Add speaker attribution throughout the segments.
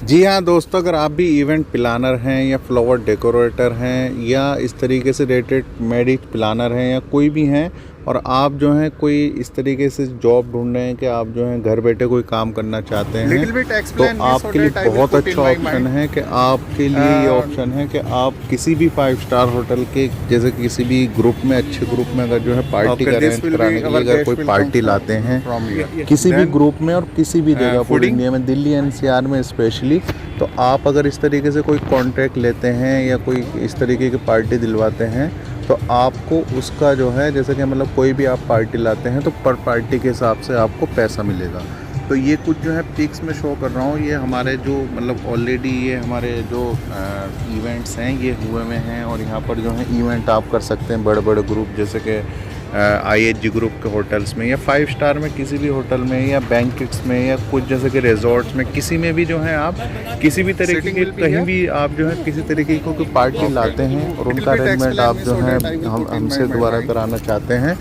Speaker 1: जी हाँ दोस्तों, अगर आप भी इवेंट प्लानर हैं या फ्लावर डेकोरेटर हैं या इस तरीके से रेटेड मैरिज प्लानर हैं या कोई भी हैं और आप जो हैं कोई इस तरीके से जॉब ढूंढ रहे हैं कि आप जो हैं घर बैठे कोई काम करना चाहते हैं, तो आपके लिए बहुत अच्छा ऑप्शन है कि आपके लिए ये ऑप्शन है कि आप किसी भी 5 स्टार होटल के जैसे किसी भी ग्रुप में, अच्छे ग्रुप में अगर जो है पार्टी का अरेंज कराने के लिए अगर कोई पार्टी लाते हैं किसी भी ग्रुप में और किसी भी जगह पूरी इंडिया में, दिल्ली एनसीआर में स्पेशली, तो आप अगर इस तरीके से कोई कॉन्ट्रैक्ट लेते हैं या कोई इस तरीके की पार्टी दिलवाते हैं तो आपको उसका जो है जैसे कि मतलब कोई भी आप पार्टी लाते हैं तो पर पार्टी के हिसाब से आपको पैसा मिलेगा। तो ये कुछ जो है पिक्स में शो कर रहा हूँ, ये हमारे जो मतलब ऑलरेडी ये हमारे जो इवेंट्स हैं ये हुए में हैं और यहाँ पर जो है इवेंट आप कर सकते हैं बड़े बड़े ग्रुप जैसे कि IHG ग्रुप के होटल्स में या 5 स्टार में किसी भी होटल में या बैंकेट्स में या कुछ जैसे कि रिजॉर्ट्स में, किसी में भी जो है आप किसी भी तरीके के कहीं भी आप जो है किसी तरीके की कोई पार्टी लाते हैं और उनका अरेंजमेंट आप जो है हमसे दोबारा कराना चाहते हैं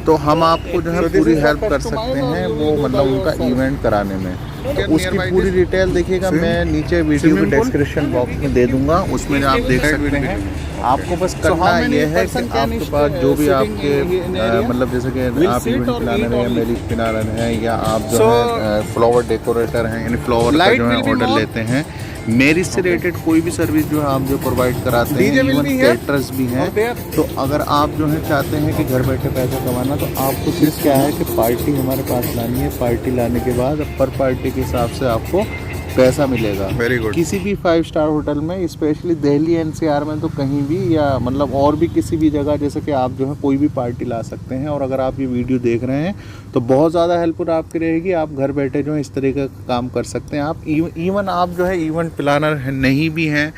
Speaker 1: तो हम आपको जो है पूरी हेल्प कर सकते हैं वो मतलब उनका इवेंट कराने में। तो उसकी पूरी डिटेल देखिएगा मैं नीचे वीडियो के डिस्क्रिप्शन बॉक्स में दे दूंगा, उसमें आप देख सकते हैं। आपको बस करना ये है कि आपके पास जो भी आपके मतलब जैसे कि आप इवेंट प्लानर हैं, मैरिज प्लानर हैं या आप जो है फ्लावर डेकोरेटर हैं यानी फ्लावर का जो है ऑर्डर लेते हैं, मैरिज से रिलेटेड कोई भी सर्विस जो है आप जो प्रोवाइड कराते हैं, इवन कैटरर्स भी हैं, तो अगर आप जो है चाहते हैं कि घर बैठे पैसा कमाना तो आपको सिर्फ क्या है कि पार्टी हमारे पास लानी है, पार्टी लाने के बाद पर पार्टी के हिसाब से आपको पैसा मिलेगा। Very good. किसी भी 5 स्टार होटल में, स्पेशली दिल्ली एनसीआर में तो कहीं भी या मतलब और भी किसी भी जगह जैसे कि आप जो है कोई भी पार्टी ला सकते हैं। और अगर आप ये वीडियो देख रहे हैं तो बहुत ज़्यादा हेल्पफुल आपकी रहेगी, आप घर बैठे जो है इस तरीके का काम कर सकते हैं। आप इवन आप जो है इवेंट प्लानर नहीं भी हैं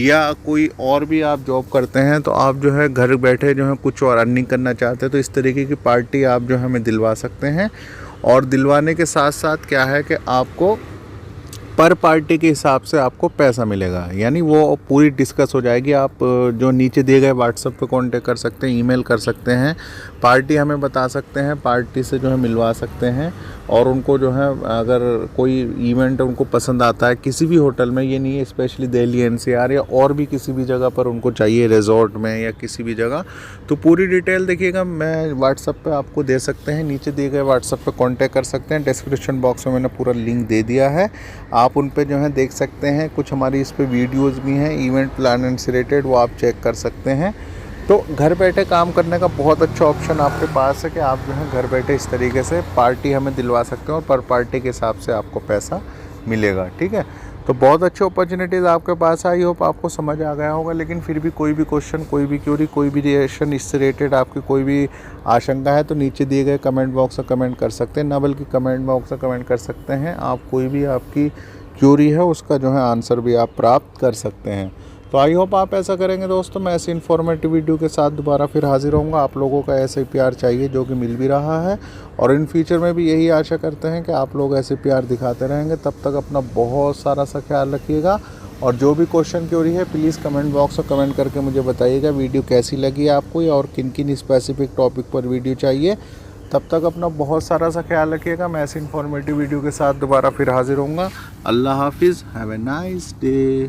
Speaker 1: या कोई और भी आप जॉब करते हैं तो आप जो है घर बैठे जो है कुछ और अर्निंग करना चाहते हैं तो इस तरीके की पार्टी आप जो है हमें दिलवा सकते हैं। और दिलवाने के साथ साथ क्या है कि आपको पर पार्टी के हिसाब से आपको पैसा मिलेगा, यानी वो पूरी डिस्कस हो जाएगी। आप जो नीचे दिए गए व्हाट्सएप पे कांटेक्ट कर सकते हैं, ईमेल कर सकते हैं, पार्टी हमें बता सकते हैं, पार्टी से जो है मिलवा सकते हैं। और उनको जो है अगर कोई इवेंट उनको पसंद आता है किसी भी होटल में, ये नहीं है स्पेशली दिल्ली एनसीआर या और भी किसी भी जगह पर उनको चाहिए रिजॉर्ट में या किसी भी जगह, तो पूरी डिटेल देखिएगा मैं व्हाट्सएप पे आपको दे सकते हैं। नीचे दिए गए व्हाट्सएप पे कांटेक्ट कर सकते हैं, डिस्क्रिप्शन बॉक्स में मैंने पूरा लिंक दे दिया है, आप उन पे जो है देख सकते हैं। कुछ हमारी इस पे वीडियोस भी हैं इवेंट प्लानिंग से रिलेटेड, वो आप चेक कर सकते हैं। तो घर बैठे काम करने का बहुत अच्छा ऑप्शन आपके पास है कि आप जो है घर बैठे इस तरीके से पार्टी हमें दिलवा सकते हैं और पर पार्टी के हिसाब से आपको पैसा मिलेगा। ठीक है, तो बहुत अच्छी अपॉर्चुनिटीज़ आपके पास। आई होप आपको समझ आ गया होगा, लेकिन फिर भी कोई भी क्वेश्चन, कोई भी क्यूरी, कोई भी रिएक्शन इससे रिलेटेड आपकी कोई भी आशंका है तो नीचे दिए गए कमेंट बॉक्स में कमेंट कर सकते हैं, ना बल्कि कमेंट बॉक्स में कमेंट कर सकते हैं। आप कोई भी आपकी क्यूरी है उसका जो है आंसर भी आप प्राप्त कर सकते हैं। तो आई होप आप ऐसा करेंगे दोस्तों। मैं ऐसे इन्फॉर्मेटिव वीडियो के साथ दोबारा फिर हाजिर होऊंगा। आप लोगों का ऐसे प्यार चाहिए जो कि मिल भी रहा है और इन फ्यूचर में भी यही आशा करते हैं कि आप लोग ऐसे प्यार दिखाते रहेंगे। तब तक अपना बहुत सारा सा ख्याल रखिएगा और जो भी क्वेश्चन क्यूरी है प्लीज़ कमेंट बॉक्स में कमेंट करके मुझे बताइएगा वीडियो कैसी लगी आपको और किन किन स्पेसिफिक टॉपिक पर वीडियो चाहिए। तब तक अपना बहुत सारा सा ख्याल रखिएगा। मैं ऐसे इन्फॉर्मेटिव वीडियो के साथ दोबारा फिर हाजिर होऊंगा। अल्लाह हाफिज़, हैव ए नाइस डे।